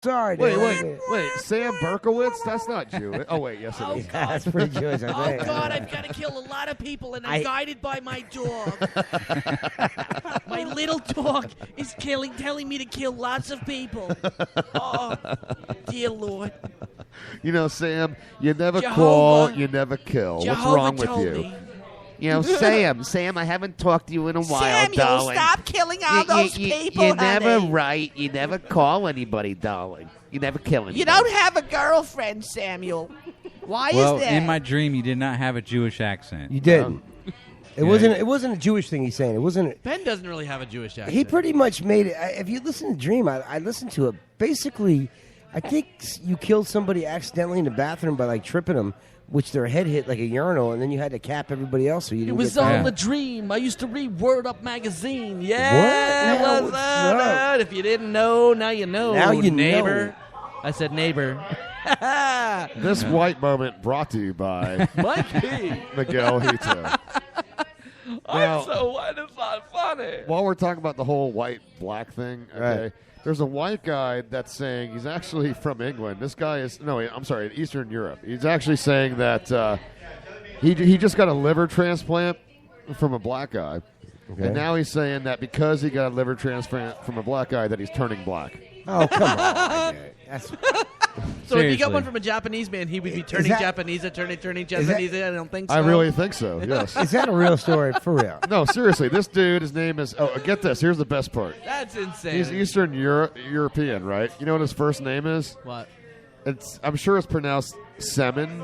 Sorry. Wait. Sam Berkowitz? That's not Jewish. Oh, wait. Yes, it is. Yeah, that's pretty Jewish, I think. Oh, God, I've got to kill a lot of people, and I'm guided by my dog. My little dog is telling me to kill lots of people. Oh, dear Lord. You know, Sam, you never Jehovah. call, you never kill. Jehovah What's wrong with told you? me. You know, Sam, I haven't talked to you in a while, Samuel, darling. stop killing all those people, You never honey. write. You never call anybody, darling. You never kill anybody. You don't have a girlfriend, Samuel. Why Well, is that? in my dream, you did not have a Jewish accent. You didn't. It Yeah. wasn't a Jewish thing he's saying. It wasn't. Ben doesn't really have a Jewish accent. He pretty much made it. If you listen to Dream, I listened to it. Basically, I think you killed somebody accidentally in the bathroom by like tripping them, which their head hit like a urinal, and then you had to cap everybody else so you It didn't was get all that. a dream. I used to read Word Up magazine. Yeah, What? it No, was it's not. that. If you didn't know, now you know. Now you neighbor. know. I said neighbor. This white moment brought to you by Mikey. Miguel Hito. I'm so white, it's not funny. While we're talking about the whole white-black thing, okay, Right. there's a white guy that's saying he's actually from England. This guy is, no, I'm sorry, Eastern Europe. He's actually saying that he just got a liver transplant from a black guy. Okay. And now he's saying that because he got a liver transplant from a black guy that he's turning black. Oh, come on. That's, So if you got Seriously. one from a Japanese man, he would be turning that- Japanese, turning Japanese. I don't think so. I really think so, yes. is that a real story? For real? No, seriously, this dude, his name is, oh, get this, here's the best part. That's insane. He's Eastern European, right? You know what his first name is? What? I'm sure it's pronounced Semen,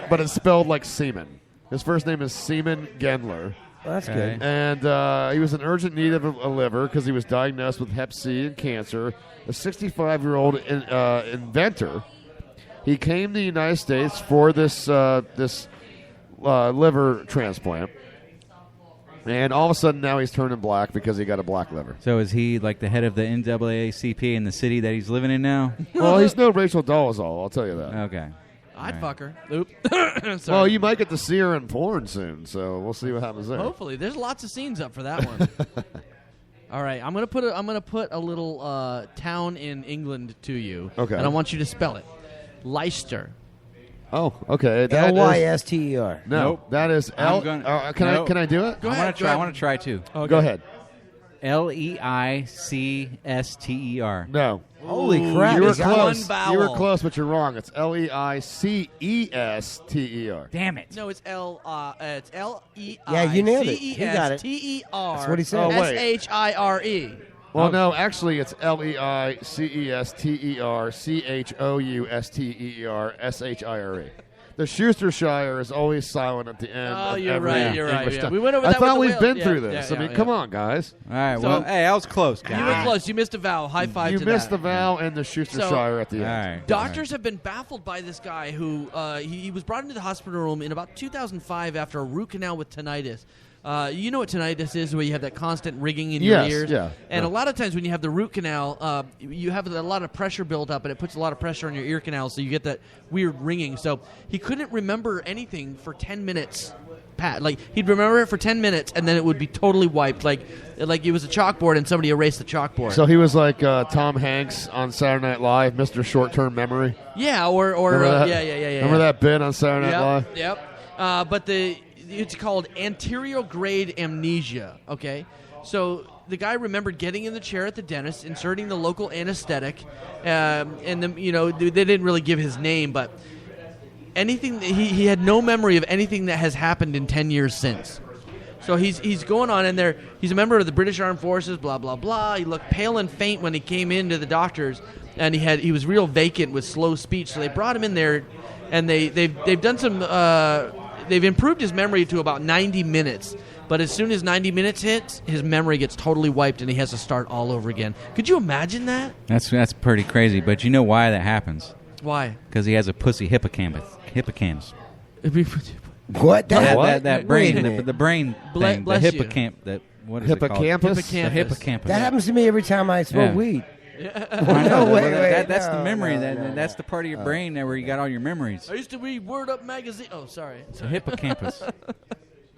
but it's spelled like semen. His first name is Seaman Gendler. Well, that's Okay. good. And he was in urgent need of a liver because he was diagnosed with Hep C and cancer. A 65-year-old inventor. He came to the United States for this liver transplant. And all of a sudden now he's turning black because he got a black liver. So is he like the head of the NAACP in the city that he's living in now? Well, he's no Rachel Dolezal, I'll tell you that. Okay. I'd Right. fuck her. Oop. Sorry. Well, you might get to see her in porn soon, so we'll see what happens there. Hopefully, there's lots of scenes up for that one. All right, I'm gonna put a little town in England to you. Okay. And I want you to spell it. Leicester. Oh, okay. That is- Lyster. No, Nope. that is I'm L. gonna- Can nope. I do it? Go I ahead. want to try. I want to try too. Go ahead. Leicester. No. Holy crap! You were he's got close. one You were vowel. close, but you're wrong. It's Leicester. Damn it! No, it's it's Leicester. Yeah, you nailed it. He got it. That's what he said. Oh, wait. Shire. Well, no, actually, it's Leicester. The Schustershire is always silent at the end. Oh, of you're every right, you're right, English yeah. stuff. We went over I that with thought the we've Wales. been Yeah, through this. yeah, I mean, yeah. come on, guys. All right. So- Well, hey, I was close, guys. You were close. You missed a vowel. High five You to missed that. the vowel and the Schustershire at the All end. right. Doctors have been baffled by this guy who he was brought into the hospital room in about 2005 after a root canal with tinnitus. You know what tinnitus is, where you have that constant ringing in Yes, your ears. yeah, And yeah. a lot of times when you have the root canal, you have a lot of pressure built up, and it puts a lot of pressure on your ear canal, so you get that weird ringing. So he couldn't remember anything for 10 minutes. Like he'd remember it for 10 minutes, and then it would be totally wiped, like it was a chalkboard and somebody erased the chalkboard. So he was like Tom Hanks on Saturday Night Live, Mr. Short-Term Memory. yeah, or Remember that? yeah. Remember that bit on Saturday Night Live? Yep. But it's called anterior grade amnesia. Okay, so the guy remembered getting in the chair at the dentist, inserting the local anesthetic, and then they didn't really give his name, but anything he had no memory of anything that has happened in 10 years since. So he's going on in there. He's a member of the British Armed Forces. Blah blah blah. He looked pale and faint when he came into the doctors, and he was real vacant with slow speech. So they brought him in there, and they've done some. They've improved his memory to about 90 minutes. But as soon as 90 minutes hits, his memory gets totally wiped, and he has to start all over again. Could you imagine that? That's pretty crazy. But you know why that happens? Why? Because he has a pussy hippocampus. What? That brain, Wait a minute. the brain Ble- thing, bless the you. what is it called? Hippocampus? The hippocampus. That happens to me every time I smoke Yeah. weed. I know, No, wait, but wait, that's the no, memory. no. That's the part of your brain where you got all your memories. I used to read Word Up magazine. Oh, sorry. The hippocampus.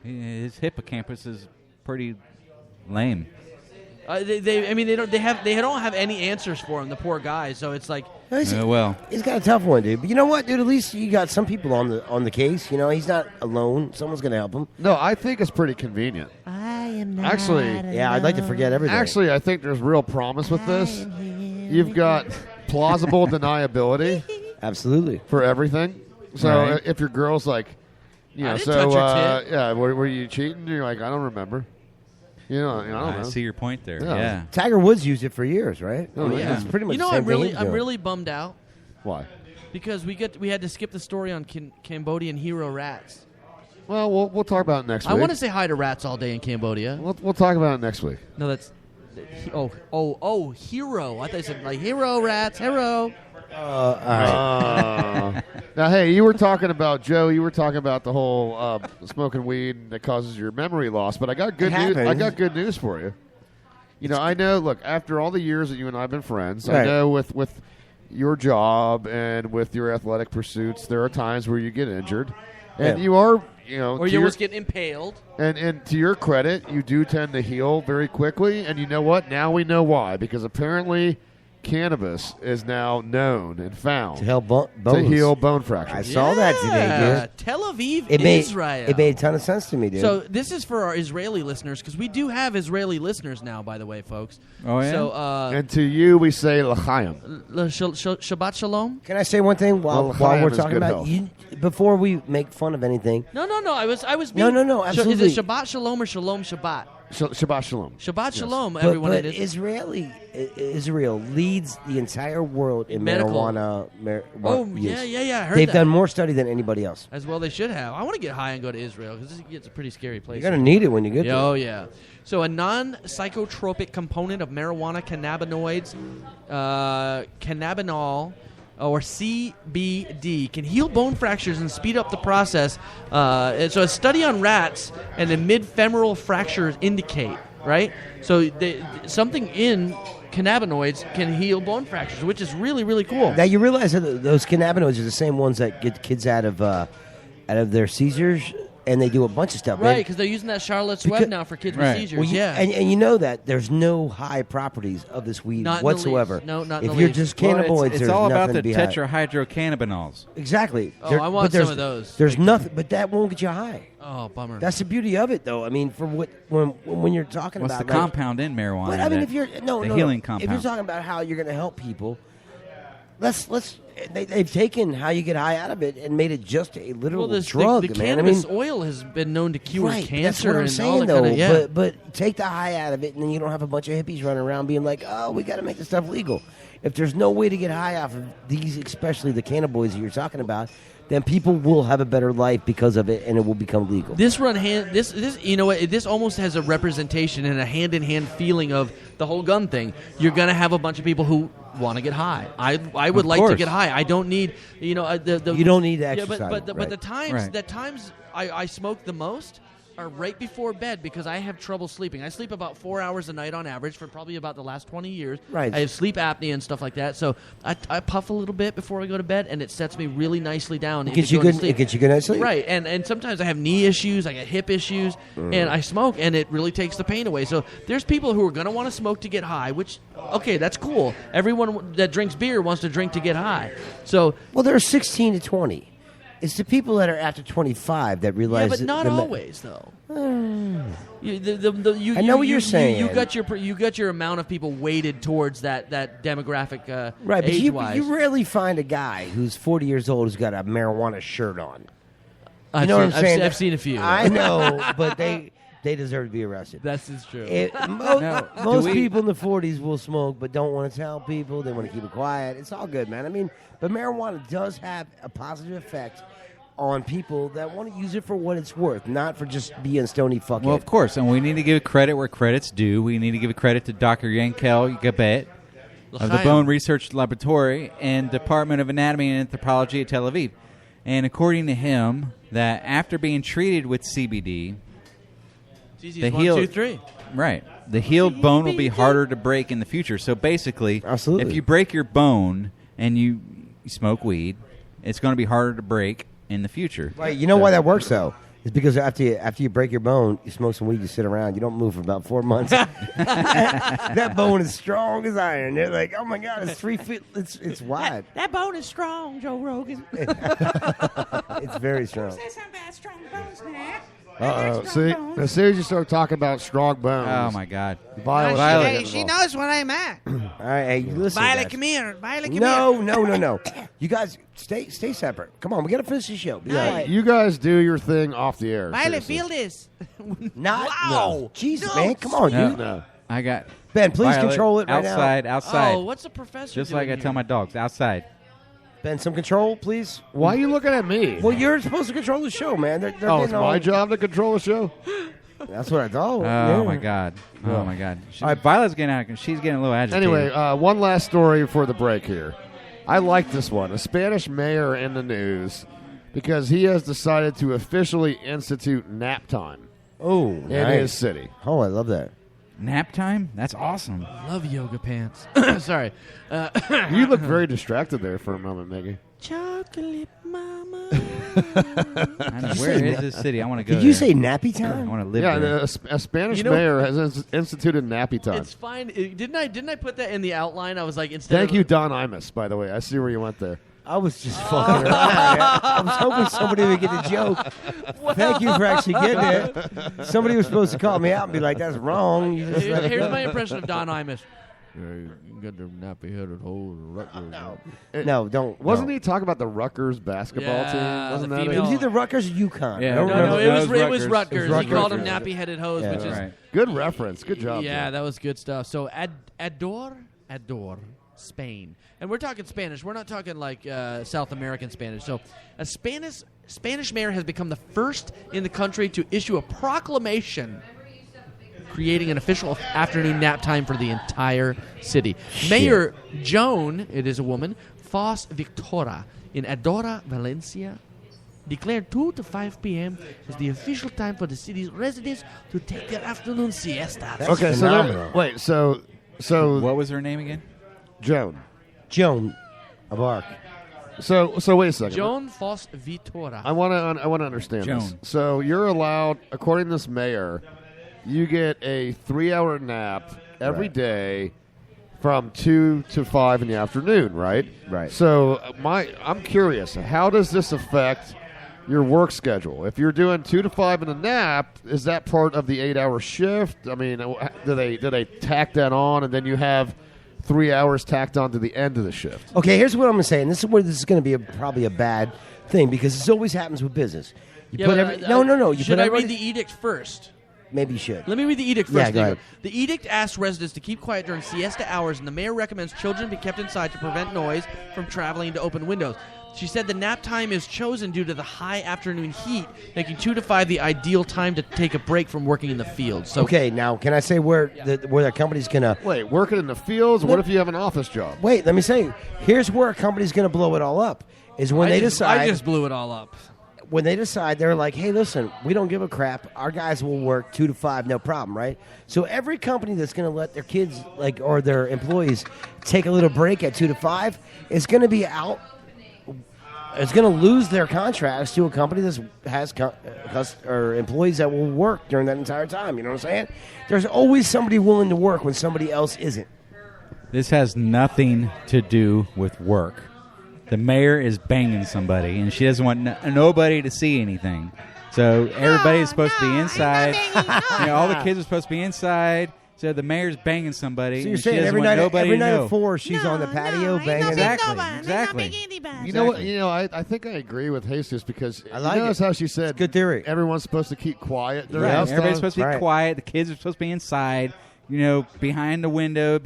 His hippocampus is pretty lame. They don't have any answers for him. The poor guy. So it's like, he's got a tough one, dude. But you know what, dude? At least you got some people on the case. You know, he's not alone. Someone's gonna help him. No, I think it's pretty convenient. I am not Actually, yeah, I'd like to forget everything. Actually, I think there's real promise with this. You've got plausible deniability. Absolutely. For everything. So if your girl's like, you know, I didn't touch your tit. yeah, were you cheating? You're like, I don't remember. I don't know. I see your point there. Yeah. Yeah. Tiger Woods used it for years, right? Oh, yeah. It's pretty much you know, the same thing I'm really bummed out Why? because we had to skip the story on Cambodian hero rats. Well, we'll talk about it next week. I want to say hi to rats all day in Cambodia. We'll talk about it next week. No, that's hero. I thought you said like hero rats, hero. All right. Now, hey, you were talking about Joe. You were talking about the whole smoking weed that causes your memory loss. But I got good news. I got good news for you. You know, I know. Look, after all the years that you and I have been friends, I know with your job and with your athletic pursuits, there are times where you get injured, and you are, you know, or you almost get impaled. And to your credit, you do tend to heal very quickly. And you know what? Now we know why, because apparently cannabis is now known and found to help bones. To heal bone fractures. I saw that today, dude. Tel Aviv, Israel. It made a ton of sense to me, dude. So this is for our Israeli listeners, because we do have Israeli listeners now, by the way, folks. Oh, yeah? So, and to you, we say l'chaim. Shabbat shalom. Can I say one thing while we're talking about you, before we make fun of anything? No. I was being, no. Absolutely. Is it Shabbat shalom or shalom Shabbat? Shabbat shalom. Shabbat shalom, everyone. But it is. Israel leads the entire world in medical marijuana. Yeah. I heard They've that. done more study than anybody else. As well, they should have. I want to get high and go to Israel because it's a pretty scary place. You're gonna need it when you get there. Oh yeah. So a non-psychotropic component of marijuana cannabinoids, cannabinol, or CBD, can heal bone fractures and speed up the process. And so a study on rats and the mid-femoral fractures indicate, right? So something in cannabinoids can heal bone fractures, which is really, really cool. Now you realize that those cannabinoids are the same ones that get kids out of their seizures, and they do a bunch of stuff. Right, because they're using that Charlotte's Web now for kids with seizures. Well, and you know that there's no high properties of this weed not whatsoever. No, not if in the you're least. just cannabinoids, it's all about the tetrahydrocannabinols. Exactly. Oh, I want some of those. There's nothing, but that won't get you high. Oh, bummer. That's the beauty of it, though. I mean, for when you're talking What's about the compound in marijuana? But I mean, if you're healing compound. If you're talking about how you're going to help people, they've taken how you get high out of it and made it just a literal drug. The cannabis oil has been known to cure cancer. That's what I'm and saying, all that though. kind of, But take the high out of it, and then you don't have a bunch of hippies running around being like, "Oh, we got to make this stuff legal." If there's no way to get high off of these, especially the cannabinoids that you're talking about, then people will have a better life because of it, and it will become legal. This you know what? This almost has a representation and a hand-in-hand feeling of the whole gun thing. You're going to have a bunch of people who want to get high. I would like to get high. I don't need, you don't need to exercise. But the times I smoke the most are right before bed because I have trouble sleeping. I sleep about 4 hours a night on average for probably about the last 20 years. Right. I have sleep apnea and stuff like that. So I puff a little bit before I go to bed, and it sets me really nicely down. It gets you good night's sleep. Right. And sometimes I have knee issues, I get hip issues, and I smoke, and it really takes the pain away. So there's people who are going to want to smoke to get high, which, okay, that's cool. Everyone that drinks beer wants to drink to get high. So well, there are 16 to 20. It's the people that are after 25 that realize. Yeah, but not always, though. I know what you're saying. You got your amount of people weighted towards that demographic. Right, but age-wise. you rarely find a guy who's 40 years old who's got a marijuana shirt on. You know what I'm saying? I've seen a few. I know, but they deserve to be arrested. That's true. Most people in the 40s will smoke, but don't want to tell people. They want to keep it quiet. It's all good, man. I mean, but marijuana does have a positive effect on people that want to use it for what it's worth, not for just being stony fuckhead. Well, of course, and we need to give credit where credit's due. We need to give credit to Dr. Yankel Gabet of the Bone Research Laboratory and Department of Anatomy and Anthropology at Tel Aviv. And according to him, that after being treated with CBD, the healed bone will be harder to break in the future. So basically, absolutely, if you break your bone and you smoke weed, it's going to be harder to break in the future. Right. You know why that works, though? It's because after you break your bone, you smoke some weed, you sit around, you don't move for about 4 months. That bone is strong as iron. They're like, oh my God, it's 3 feet. It's wide. That bone is strong, Joe Rogan. It's very strong. Say something about strong bones now. See, as soon as you start talking about strong bones, Oh my God. Violet. Hey, she knows what I'm at. All right, hey, listen. Violet, guys. come here. Violet, come here. No. You guys, stay separate. Come on, we got to finish the show. Be Hey. quiet. You guys do your thing off the air. Violet, seriously. feel this. Not. Wow. No. Jesus, No. man. Come on, No. dude. No. I got Ben, please Violet, control it right outside, now. outside. Oh, what's the professor Just doing like I tell here? my dogs, outside. Ben, some control, please. Why are you looking at me? Well, you're supposed to control the show, man. They're it's getting all- my job to control the show? That's what I thought. Oh Yeah. my God. Oh my God. All right. Violet's getting out. She's getting a little agitated. Anyway, one last story for the break here. I like this one. A Spanish mayor in the news because he has decided to officially institute nap time Oh, in nice. his city. Oh, I love that. nap time? That's awesome. Love yoga pants. Sorry. You look very distracted there for a moment, Maggie. Chocolate mama. I know. Where is this city? I want to go Did you there. say nappy I time? want to live Yeah, there. a Spanish You know- mayor has instituted nappy time. It's fine. Didn't I put that in the outline? I was like, instead Thank of, you, Don Imus, by the way. I see where you went there. I was just fucking around. I was hoping somebody would get the joke. Thank you for actually getting it. Somebody was supposed to call me out and be like, that's wrong. You just let it Here's go. my impression of Don Imus. You got the nappy-headed hole. No, don't. Wasn't no. he talking about the Rutgers basketball Yeah, team? Wasn't the that female- It was either Rutgers or UConn. Yeah. I don't No, remember. it was Rutgers. Rutgers. It was He called him Rutgers. nappy-headed hose, Yeah, which is Right. Good reference. Good job. yeah, John. that was good stuff. So adore Spain, and we're talking Spanish. We're not talking like South American Spanish. So a Spanish mayor has become the first in the country to issue a proclamation creating an official afternoon nap time for the entire city. Mayor Joan, it is a woman, Fos Victora in Adora, Valencia, declared 2 to 5 p.m. as the official time for the city's residents to take their afternoon siesta. That's Okay, phenomenal. wait, so What was her name again? Joan. Joan of Arc. So wait a second. Joan Fos Vitora. I want to understand this. Joan. So you're allowed, according to this mayor, you get a 3-hour nap every Right. day from 2 to 5 in the afternoon, right? Right. So I'm curious, how does this affect your work schedule? If you're doing 2 to 5 in a nap, is that part of the 8-hour shift? I mean, do they tack that on and then you have 3 hours tacked on to the end of the shift? Okay, here's what I'm going to say, and this is where this is going to be probably a bad thing because this always happens with business. You put every, no. You Should put I everybody, read the edict first? Maybe you should. Let me read the edict Yeah, first. go Diego. ahead. The edict asks residents to keep quiet during siesta hours, and the mayor recommends children be kept inside to prevent noise from traveling to open windows. She said the nap time is chosen due to the high afternoon heat, making 2 to 5 the ideal time to take a break from working in the field. So, Okay, now can I say where the company's going to Wait, working in the fields? What if you have an office job? wait? Let me say, here's where a company's going to blow it all up. Is when they decide. I just blew it all up. When they decide, they're like, hey, listen, we don't give a crap. Our guys will work 2 to 5, no problem, right? So every company that's going to let their kids or their employees take a little break at 2 to 5 is going to be out. It's going to lose their contracts to a company that has employees that will work during that entire time. You know what I'm saying? There's always somebody willing to work when somebody else isn't. This has nothing to do with work. The mayor is banging somebody, and she doesn't want nobody to see anything. So everybody's supposed to be inside. All the kids are supposed to be inside. So the mayor's banging somebody. So you're and she saying doesn't every want night, nobody every to night know. at 4, she's on the patio banging. Exactly. You know what? I think I agree with Jesus because I like you notice it. how she said Good theory. everyone's supposed to keep quiet during Right. this Everybody's time. supposed to be Right. quiet. The kids are supposed to be inside. Behind the window,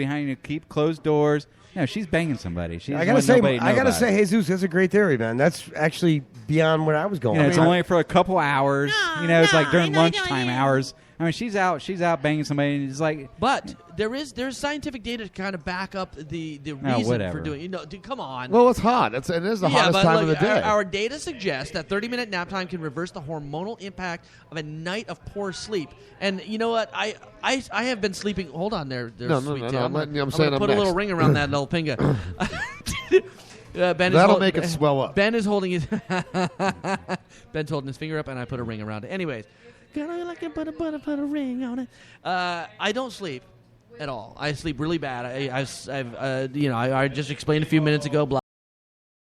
keep closed doors. No, she's banging somebody. She I doesn't gotta want say, nobody to know about it. Jesus, that's a great theory, man. That's actually beyond where I was going. It's I mean, only for a couple hours. No, It's like during no, lunchtime no. hours. I mean, she's out banging somebody, and it's like, But there's scientific data to kind of back up the reason for whatever. doing. Dude, come on. Well, it's hot. It is the hottest but time look, of the day. Our data suggests that 30-minute nap time can reverse the hormonal impact of a night of poor sleep. And you know what? I have been sleeping. Hold on, there, No, sweet no, tea. no, I'm I'm gonna saying I'm put a little next. ring around that little pinga. That'll make it swell up. Ben is holding his Ben's holding his finger up, and I put a ring around it. Anyways, gonna like it, put a ring on it. I don't sleep at all. I sleep really bad. I just explained a few minutes ago. Blah.